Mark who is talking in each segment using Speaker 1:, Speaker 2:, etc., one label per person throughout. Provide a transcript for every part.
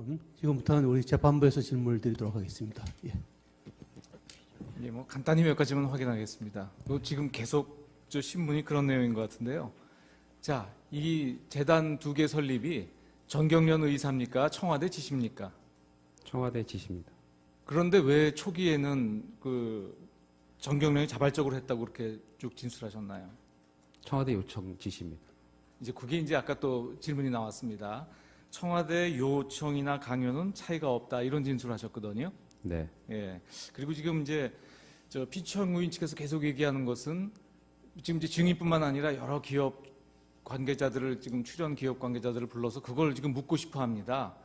Speaker 1: 그럼 지금부터는 우리 재판부에서 질문을 드리도록 하겠습니다. 예.
Speaker 2: 예, 뭐 간단히 몇 가지만 확인하겠습니다. 지금 계속 저 신문이 그런 내용인 것 같은데요. 자, 이 재단 2개 설립이 전경련 의사입니까? 청와대 지시입니까?
Speaker 3: 청와대 지시입니다.
Speaker 2: 그런데 왜 초기에는 그 전경련이 자발적으로 했다고 그렇게 쭉 진술하셨나요?
Speaker 3: 청와대 요청 지시입니다.
Speaker 2: 이제 그게 이제 아까 또 질문이 나왔습니다. 청와대 요청이나 강요는 차이가 없다 이런 진술하셨거든요.
Speaker 3: 네.
Speaker 2: 예. 그리고 지금 이제 저 피청구인 측에서 계속 얘기하는 것은 지금 이제 증인뿐만 아니라 여러 기업 관계자들을 지금 출연 기업 관계자들을 불러서 그걸 지금 묻고 싶어 합니다.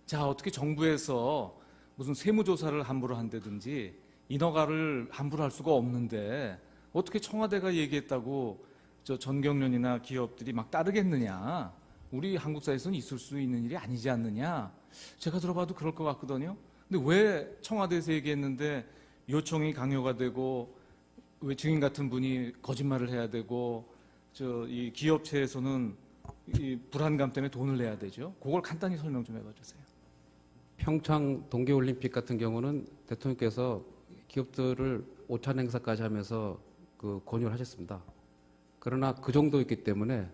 Speaker 2: 자, 어떻게 정부에서 무슨 세무조사를 함부로 한다든지 인허가를 함부로 할 수가 없는데 어떻게 청와대가 얘기했다고 저 전경련이나 기업들이 막 따르겠느냐. 우리 한국 사회에서는 있을 수 있는 일이 아니지 않느냐. 제가 들어봐도 그럴 것 같거든요. 근데 왜 청와대에서 얘기했는데 요청이 강요가 되고 왜 증인 같은 분이 거짓말을 해야 되고 저 이 기업체에서는 이 불안감 때문에 돈을 내야 되죠. 그걸 간단히 설명 좀 해봐 주세요.
Speaker 3: 평창 동계올림픽 같은 경우는 대통령께서 기업들을 오찬 행사까지 하면서 그 권유를 하셨습니다. 그러나 그 정도였기 때문에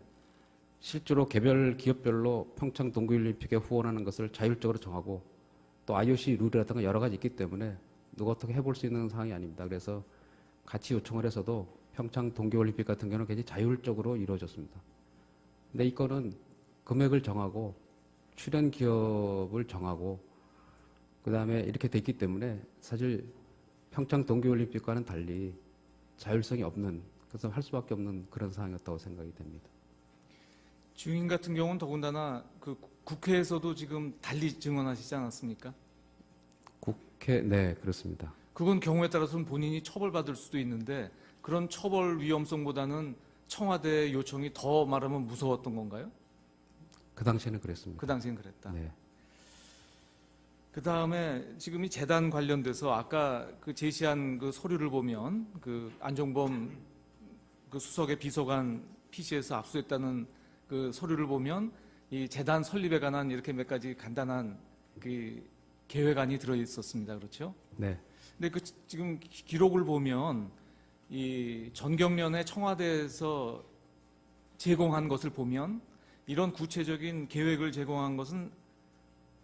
Speaker 3: 실제로 개별 기업별로 평창 동계올림픽에 후원하는 것을 자율적으로 정하고 또 IOC 룰이라든가 여러 가지 있기 때문에 누가 어떻게 해볼 수 있는 상황이 아닙니다. 그래서 같이 요청을 해서도 평창 동계올림픽 같은 경우는 굉장히 자율적으로 이루어졌습니다. 근데 이 건은 금액을 정하고 출연 기업을 정하고 그 다음에 이렇게 됐기 때문에 사실 평창 동계올림픽과는 달리 자율성이 없는, 그래서 할 수밖에 없는 그런 상황이었다고 생각이 됩니다.
Speaker 2: 증인 같은 경우는 더군다나 그 국회에서도 지금 달리 증언하시지 않았습니까?
Speaker 3: 네, 그렇습니다.
Speaker 2: 그건 경우에 따라서는 본인이 처벌받을 수도 있는데 그런 처벌 위험성보다는 청와대 요청이 더 말하면 무서웠던 건가요?
Speaker 3: 그 당시에는 그랬습니다.
Speaker 2: 그 당시엔 그랬다.
Speaker 3: 네.
Speaker 2: 그 다음에 지금 이 재단 관련돼서 아까 그 제시한 그 서류를 보면 그 안종범 그 수석의 비서관 PC에서 압수했다는 그 서류를 보면 이 재단 설립에 관한 이렇게 몇 가지 간단한 그 계획안이 들어 있었습니다. 그렇죠?
Speaker 3: 네.
Speaker 2: 근데 그 지금 기록을 보면 이 전경련의 청와대에서 제공한 것을 보면 이런 구체적인 계획을 제공한 것은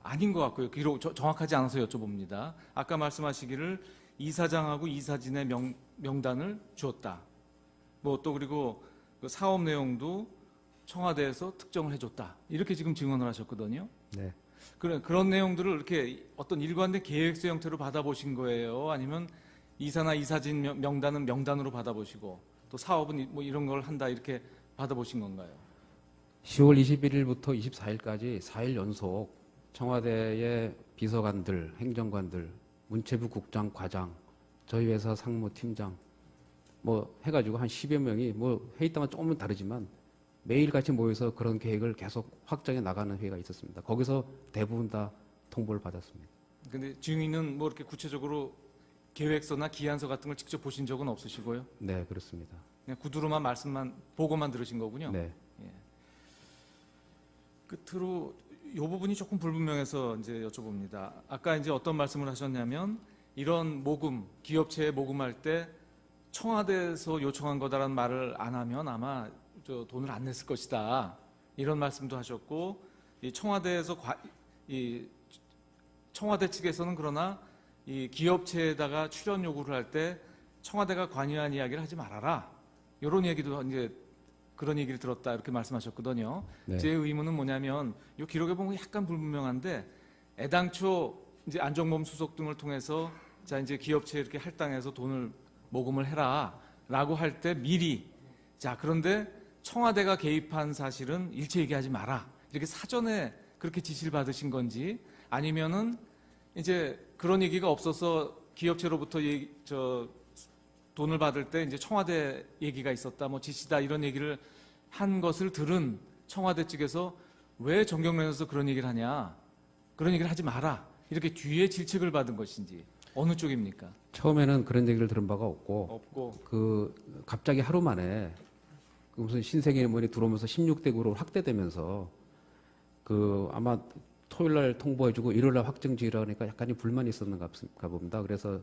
Speaker 2: 아닌 것 같고요. 기록 정확하지 않아서 여쭤봅니다. 아까 말씀하시기를 이사장하고 이사진의 명단을 주었다. 뭐 또 그리고 그 사업 내용도 청와대에서 특정을 해줬다. 이렇게 지금 증언을 하셨거든요.
Speaker 3: 네.
Speaker 2: 그런 내용들을 이렇게 어떤 일관된 계획서 형태로 받아보신 거예요? 아니면 이사나 이사진 명단은 명단으로 받아보시고 또 사업은 뭐 이런 걸 한다 이렇게 받아보신 건가요?
Speaker 3: 10월 21일부터 24일까지 4일 연속 청와대의 비서관들, 행정관들, 문체부 국장, 과장, 저희 회사 상무팀장 뭐 해가지고 한 10여 명이 뭐 회의 때마다 조금은 다르지만 매일 같이 모여서 그런 계획을 계속 확정해 나가는 회의가 있었습니다. 거기서 대부분 다 통보를 받았습니다.
Speaker 2: 근데 증인은 뭐 이렇게 구체적으로 계획서나 기한서 같은 걸 직접 보신 적은 없으시고요?
Speaker 3: 네, 그렇습니다.
Speaker 2: 그냥 구두로만 말씀만 보고만 들으신 거군요.
Speaker 3: 네.
Speaker 2: 예. 끝으로 이 부분이 조금 불분명해서 이제 여쭤봅니다. 아까 이제 어떤 말씀을 하셨냐면 이런 모금, 기업체에 모금할 때 청와대에서 요청한 거다라는 말을 안 하면 아마 저 돈을 안 냈을 것이다. 이런 말씀도 하셨고 이 청와대에서 이 청와대 측에서는 그러나 이 기업체에다가 출연 요구를 할 때 청와대가 관여한 이야기를 하지 말아라. 이런 얘기도 이제 그런 얘기를 들었다 이렇게 말씀하셨거든요.
Speaker 3: 네.
Speaker 2: 제 의문은 뭐냐면 이 기록에 보면 약간 불분명한데 애당초 이제 안종범 수석 등을 통해서 자 이제 기업체에 이렇게 할당해서 돈을 모금을 해라라고 할 때 미리 자 그런데 청와대가 개입한 사실은 일체 얘기하지 마라 이렇게 사전에 그렇게 지시를 받으신 건지 아니면은 이제 그런 얘기가 없어서 기업체로부터 돈을 받을 때 이제 청와대 얘기가 있었다, 뭐 지시다 이런 얘기를 한 것을 들은 청와대 측에서 왜 전경련에서 그런 얘기를 하냐, 그런 얘기를 하지 마라 이렇게 뒤에 질책을 받은 것인지 어느 쪽입니까?
Speaker 3: 처음에는 그런 얘기를 들은 바가 없고 그 갑자기 하루 만에 그 무슨 신세계인문이 들어오면서 16대 9로 확대되면서 그 아마 토요일 날 통보해주고 일요일 날 확정지으라 그러니까 약간의 불만이 있었는가 봅니다. 그래서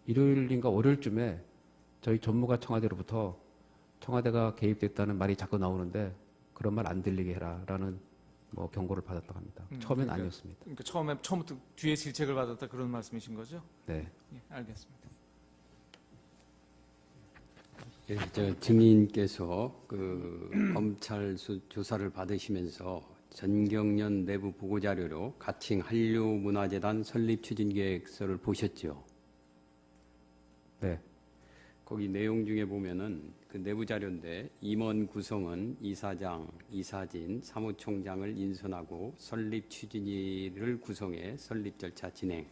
Speaker 3: 일요일인가 월요일쯤에 저희 전무가 청와대로부터 청와대가 개입됐다는 말이 자꾸 나오는데 그런 말 안 들리게 해라라는 뭐 경고를 받았다고 합니다. 처음엔
Speaker 2: 그러니까,
Speaker 3: 아니었습니다.
Speaker 2: 그러니까 처음부터 뒤에 질책을 받았다 그런 말씀이신 거죠?
Speaker 3: 네.
Speaker 2: 예, 알겠습니다.
Speaker 4: 예, 저 증인께서 그 검찰 조사를 받으시면서 전경련 내부 보고 자료로 가칭 한류문화재단 설립 추진 계획서를 보셨죠?
Speaker 3: 네.
Speaker 4: 거기 내용 중에 보면은 그 내부 자료인데 임원 구성은 이사장, 이사진, 사무총장을 인선하고 설립 추진위를 구성해 설립 절차 진행.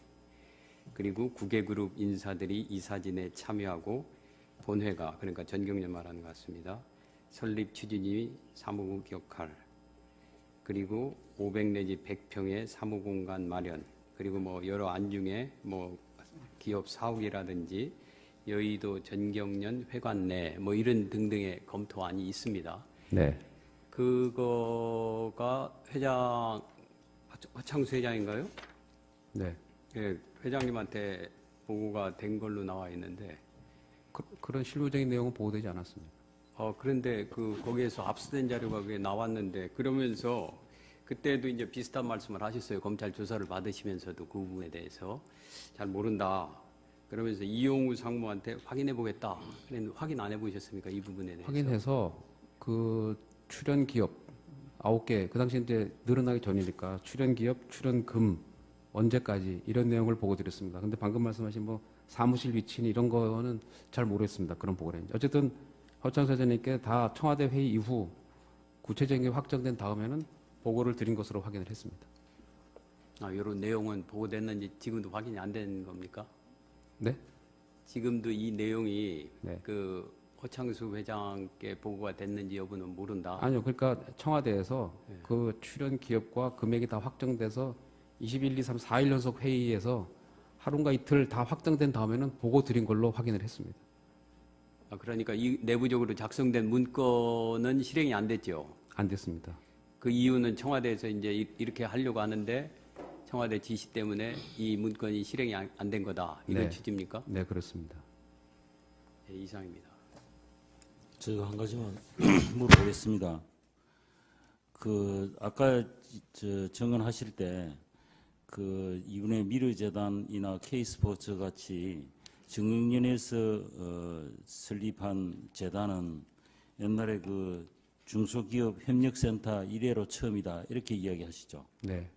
Speaker 4: 그리고 구개그룹 인사들이 이사진에 참여하고 본회가 그러니까 전경련 말하는 것 같습니다. 설립 추진위 사무 역할. 그리고 500 내지 100평의 사무공간 마련. 그리고 뭐 여러 안중에 뭐 기업 사옥이라든지 여의도 전경련 회관 내 뭐 이런 등등의 검토안이 있습니다.
Speaker 3: 네.
Speaker 4: 그거가 회장 화창수 회장인가요?
Speaker 3: 네.
Speaker 4: 예, 회장님한테 보고가 된 걸로 나와 있는데
Speaker 3: 그런 실무적인 내용은 보고되지 않았습니다.
Speaker 4: 그런데 거기에서 압수된 자료가 그게 나왔는데 그러면서 그때도 이제 비슷한 말씀을 하셨어요. 검찰 조사를 받으시면서도 그 부분에 대해서 잘 모른다. 그러면서 이용우 상무한테 확인해 보겠다. 그런데 확인 안 해보셨습니까? 이 부분에 대해서.
Speaker 3: 확인해서 그 출연 기업 9개, 그 당시 이제 늘어나기 전이니까 출연 기업, 출연금 언제까지 이런 내용을 보고 드렸습니다. 근데 방금 말씀하신 뭐 사무실 위치니 이런 거는 잘 모르겠습니다. 그런 보고를 했는지. 어쨌든 허창수 회장님께 다 청와대 회의 이후 구체적인 게 확정된 다음에는 보고를 드린 것으로 확인을 했습니다.
Speaker 4: 이런 내용은 보고됐는지 지금도 확인이 안 된 겁니까?
Speaker 3: 네?
Speaker 4: 지금도 이 내용이
Speaker 3: 네.
Speaker 4: 그 허창수 회장께 보고가 됐는지 여부는 모른다.
Speaker 3: 아니요. 그러니까 청와대에서 그 출연 기업과 금액이 다 확정돼서 21, 2, 3, 4일 연속 회의에서 하루인가 이틀 다 확정된 다음에는 보고 드린 걸로 확인을 했습니다.
Speaker 4: 그러니까 이 내부적으로 작성된 문건은 실행이 안 됐죠.
Speaker 3: 안 됐습니다.
Speaker 4: 그 이유는 청와대에서 이제 이렇게 하려고 하는데 청와대 지시 때문에 이 문건이 실행이 안 된 거다. 이런
Speaker 3: 네.
Speaker 4: 취지입니까?
Speaker 3: 네, 그렇습니다.
Speaker 4: 네, 이상입니다.
Speaker 5: 제가 한 가지만 물어보겠습니다. 아까 정언하실 때 이번에 미르재단이나 K스포츠 같이 정경련에서 설립한 재단은 옛날에 그 중소기업 협력센터 이래로 처음이다 이렇게 이야기하시죠.
Speaker 3: 네.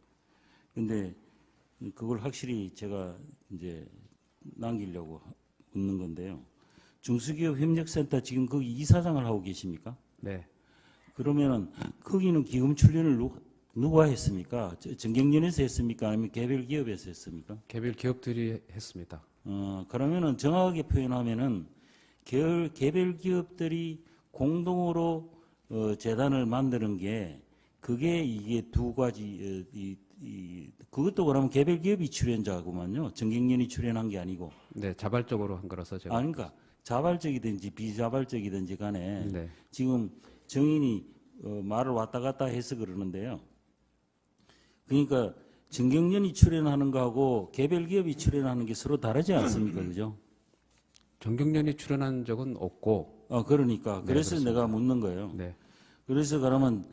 Speaker 5: 근데 그걸 확실히 제가 이제 남기려고 묻는 건데요. 중소기업 협력센터 지금 거기 이사장을 하고 계십니까?
Speaker 3: 네.
Speaker 5: 그러면은 거기는 기금 출연을 누가 했습니까? 정경련에서 했습니까? 아니면 개별 기업에서 했습니까?
Speaker 3: 개별 기업들이 했습니다.
Speaker 5: 그러면은 정확하게 표현하면은 개별 기업들이 공동으로 재단을 만드는 게 그게 이게 두 가지 그것도 그러면 개별 기업이 출연자구만요. 정경련이 출연한 게 아니고.
Speaker 3: 네, 자발적으로 한 거라서 제가.
Speaker 5: 그러니까 자발적이든지 비자발적이든지 간에
Speaker 3: 네.
Speaker 5: 지금 정인이 말을 왔다 갔다 해서 그러는데요. 그러니까 정경련이 출연하는 거하고 개별 기업이 출연하는 게 서로 다르지 않습니까? 그죠?
Speaker 3: 정경련이 출연한 적은 없고.
Speaker 5: 그러니까
Speaker 3: 네,
Speaker 5: 그래서
Speaker 3: 그렇습니다.
Speaker 5: 내가 묻는 거예요.
Speaker 3: 네.
Speaker 5: 그래서 그러면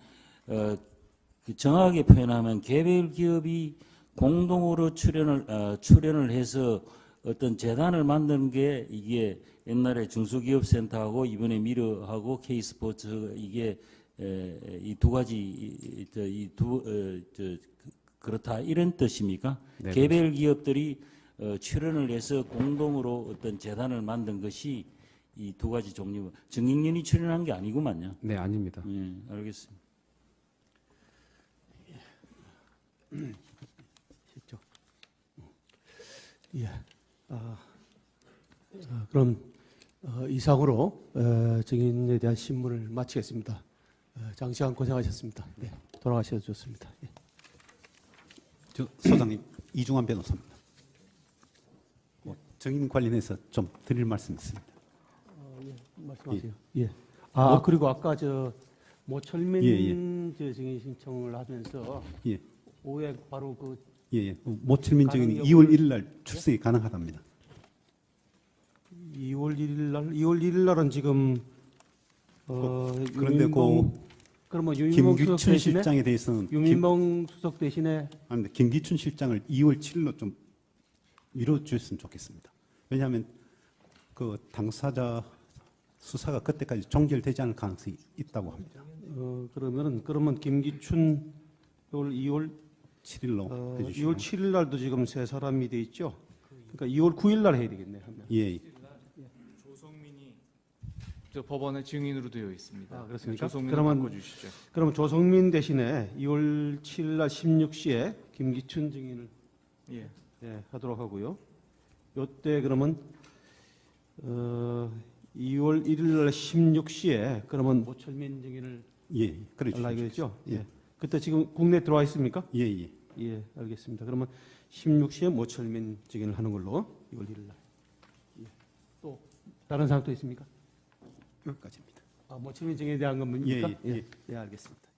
Speaker 5: 정확하게 표현하면 개별 기업이 공동으로 출연을 해서 어떤 재단을 만드는 게 이게 옛날에 중소기업센터하고 이번에 미르하고 K스포츠 이게 이 두 가지 그렇다 이런 뜻입니까?
Speaker 3: 네,
Speaker 5: 개별 기업들이 출연을 해서 공동으로 어떤 재단을 만든 것이 이 두 가지 종류. 정경련이 출연한 게 아니구만요.
Speaker 3: 네, 아닙니다.
Speaker 5: 예, 알겠습니다.
Speaker 1: 쉽죠. 예. 그럼 이상으로 증인에 대한 신문을 마치겠습니다. 장시간 고생하셨습니다. 네, 돌아가셔도 좋습니다. 예.
Speaker 6: 소장님, 이중환 변호사입니다. 증인 관련해서 좀 드릴 말씀이 있습니다.
Speaker 1: 말씀하세요. 예. 그리고 아까 모철민
Speaker 6: 예.
Speaker 1: 저 증인 신청을 하면서
Speaker 6: 예.
Speaker 1: 오후에 바로 그
Speaker 6: 예, 예. 모철민 증인
Speaker 1: 가능
Speaker 6: 2월 1일 날 출석이 가능하답니다.
Speaker 1: 2월 1일 날은 지금
Speaker 6: 그런데
Speaker 1: 그러면 유민봉 수석
Speaker 6: 김기춘
Speaker 1: 대신에
Speaker 6: 실장에 대해서는
Speaker 1: 유민봉 수석 대신에
Speaker 6: 아닙니다. 김기춘 실장을 2월 7일로 좀 미뤄주셨으면 좋겠습니다. 왜냐하면 그 당사자 수사가 그때까지 종결되지 않을 가능성이 있다고 합니다.
Speaker 1: 그러면 김기춘 2월
Speaker 6: 7일로 해주시고
Speaker 1: 2월 7일 날도 지금 세 사람이 돼 있죠. 그러니까 2월 9일 날 해야 되겠네. 하면.
Speaker 6: 예,
Speaker 2: 조성민이 저 법원에 증인으로 되어 있습니다.
Speaker 1: 아, 그렇습니까?
Speaker 2: 조성민
Speaker 1: 그러면-
Speaker 2: 바꿔주시죠.
Speaker 1: 그럼 조성민 대신에 2월 7일 날 16시에 김기춘 증인을
Speaker 2: 예.
Speaker 1: 하도록 하고요. 요때 그러면 2월 1일 날 16시에 그러면 모철민 증인을
Speaker 6: 예, 그래
Speaker 1: 연락이
Speaker 6: 주십시오.
Speaker 1: 되죠. 예. 그때 지금 국내 들어와 있습니까?
Speaker 6: 예, 예.
Speaker 1: 예, 알겠습니다. 그러면 16시에 모철민 증인을 하는 걸로 2월 1일 날. 예. 또 다른 사항 또 있습니까?
Speaker 6: 여기까지입니다.
Speaker 1: 모철민 증인에 대한 겁니까?
Speaker 6: 예, 예, 예.
Speaker 1: 예, 알겠습니다.